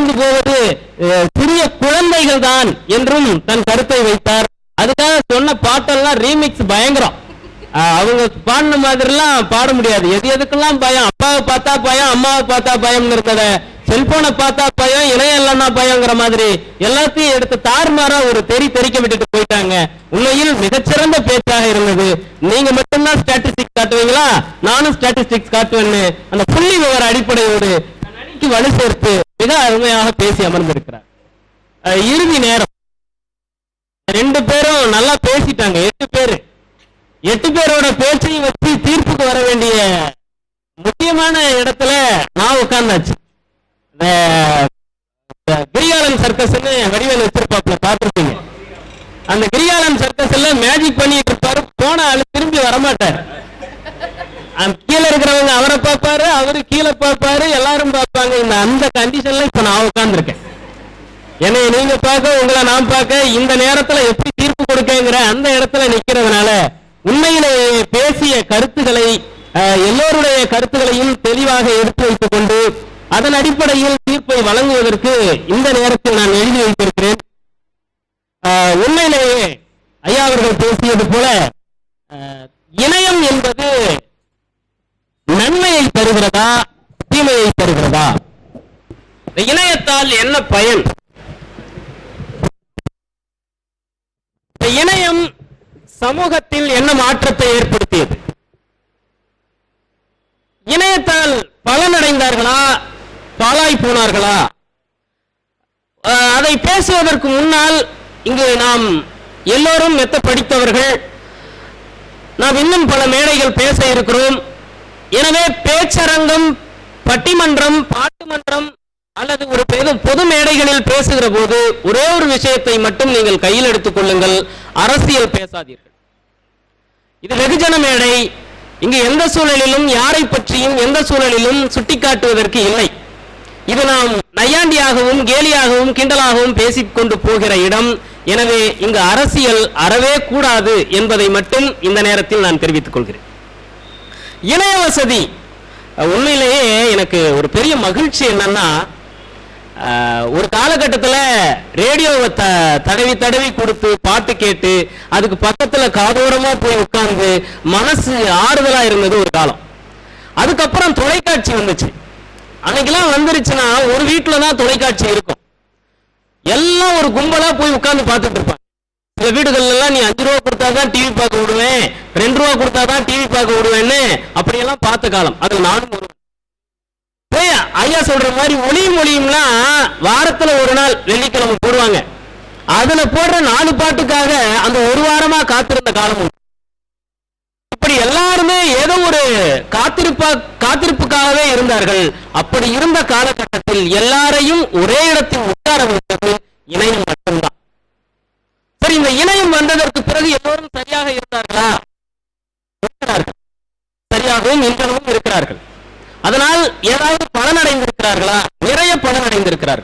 வாழ்ந்து போவது சிறிய குழந்தைகள் தான் என்றும் தன் கருத்தை வைத்தார். அதுக்காக சொன்ன பாட்டெல்லாம் ரீமிக்ஸ் பயங்கரம். அவங்க பாடின மாதிரிலாம் பாட முடியாது. எதுக்கெல்லாம் பயம், அப்பாவை பார்த்தா பயம், அம்மாவை பார்த்தா பயம் இருந்தத செல்போனை பார்த்தா பயம், இணையம் இல்லைன்னா பயங்கிற மாதிரி எல்லாத்தையும் எடுத்து தாறுமாறா ஒரு தெரிக்க விட்டுட்டு போயிட்டாங்க. உண்மையில் மிகச்சிறந்த பேச்சாக இருந்தது. நீங்க மட்டும்தான் ஸ்டாட்டிஸ்டிக்ஸ் காட்டுவீங்களா, நானும் ஸ்டாட்டிஸ்டிக்ஸ் காட்டுவேன்னு அந்த புள்ளி விவர அடிப்படையோடு அணிக்கு வலு சேர்த்து மிக அருமையாக பேசி அமர்ந்திருக்கிறார். இறுதி நேரம் 2 பேரும் நல்லா பேசிட்டாங்க. 8 பேரோட பேச்சையும் வச்சு தீர்ப்புக்கு வர வேண்டிய முக்கியமான இடத்துல நான் உட்கார்ந்தாச்சு. கிரிகாலன் சர்க்கஸ்ன்னு வடிவேல் வச்சிருப்பாப்ல, பார்த்திருப்பீங்க. அந்த கிரிகாலன் சர்க்கஸ்ல மேஜிக் பண்ணிட்டு இருப்பாரு. போன ஆளு திரும்பி வரமாட்டார். கீழே இருக்கிறவங்க அவரை பார்ப்பாரு, அவரு கீழே பார்ப்பாரு, எல்லாரும் பார்ப்பாங்க. அந்த கண்டிஷன்ல இப்ப நான் உட்கார்ந்துருக்கேன். என்னை நீங்க பார்க்க, உங்களை நான் பார்க்க, இந்த நேரத்துல எப்படி தீர்ப்பு கொடுக்கங்கிற அந்த இடத்துல நிக்கிறதுனால உண்மையிலேயே பேசிய கருத்துக்களை எல்லோருடைய கருத்துக்களையும் தெளிவாக எடுத்து வைத்துக் கொண்டு அதன் அடிப்படையில் தீர்ப்பை வழங்குவதற்கு இந்த நேரத்தில் நான் எழுதி வைத்திருக்கிறேன். உண்மையிலேயே ஐயா அவர்கள் பேசியது போல இணையம் என்பது நன்மையை தருகிறதா, தீமையை தருகிறதா? இணையத்தால் என்ன பயன்? இணையம் சமூகத்தில் என்ன மாற்றத்தை ஏற்படுத்தியது? இணையத்தால் பலனடைந்தார்களா, பாழாய் போனார்களா? அதை பேசுவதற்கு முன்னால் இங்கு நாம் எல்லோரும் மெத்த படித்தவர்கள், நாம் இன்னும் பல மேடைகள் பேச இருக்கிறோம். எனவே பேச்சரங்கம், பட்டிமன்றம், பாட்டு மன்றம் அல்லது ஒரு பொது மேடைகளில் பேசுகிற போது ஒரே ஒரு விஷயத்தை மட்டும் நீங்கள் கையில் எடுத்துக் கொள்ளுங்கள், அரசியல் பேசாதீர்கள். இது வெகுஜன மேடை. இங்கு எந்த சூழலிலும் யாரை பற்றியும் எந்த சூழலிலும் சுட்டிக்காட்டுவதற்கு இல்லை. இது நாம் நையாண்டியாகவும் கேலியாகவும் கிண்டலாகவும் பேசிக்கொண்டு போகிற இடம். எனவே இங்கு அரசியல் அறவே கூடாது என்பதை மட்டும் இந்த நேரத்தில் நான் தெரிவித்துக் கொள்கிறேன். இணைய வசதி உண்மையிலேயே எனக்கு ஒரு பெரிய மகிழ்ச்சி என்னன்னா, ஒரு காலகட்டத்தில் ரேடியோவை தடவி கொடுத்து பாட்டு கேட்டு அதுக்கு பக்கத்துல காதோரமா போய் உட்கார்ந்து மனசு ஆறுதலா இருந்தது ஒரு காலம். அதுக்கப்புறம் தொலைக்காட்சி வந்துச்சு. அன்னைக்கெல்லாம் வந்துருச்சுன்னா ஒரு வீட்டுல தான் தொலைக்காட்சி இருக்கும். எல்லாம் ஒரு கும்பலா போய் உட்கார்ந்து பார்த்துட்டு இருப்பாங்க. சில வீடுகள்ல எல்லாம் நீ 5 ரூபா கொடுத்தாதான் டிவி பார்க்க விடுவேன், 2 ரூபா கொடுத்தாதான் டிவி பார்க்க விடுவேன்னு அப்படியெல்லாம் பார்த்த காலம். அதுல நானும் ஒரு ஐயா சொல்ற மாதிரி ஒளியும்லாம் வாரத்துல ஒரு நாள் வெள்ளிக்கிழமை போடுவாங்க. அதுல போடுற 4 பாட்டுக்காக அந்த ஒரு வாரமா காத்திருந்த காலம். இப்படி எல்லாருமே ஏதோ ஒரு காத்திருப்புக்காகவே இருந்தார்கள். அப்படி இருந்த காலகட்டத்தில் எல்லாரையும் ஒரே இடத்தில் உட்கார வைத்தது இணையம் மட்டும்தான். சரி, இந்த இணையம் வந்ததற்கு பிறகு எல்லோரும் சரியாக இருந்தார்களா? இருக்கிறார்கள். சரியாகவும் இன்றளவும் இருக்கிறார்கள். அதனால் ஏதாவது பலனடைந்திருக்கிறார்களா?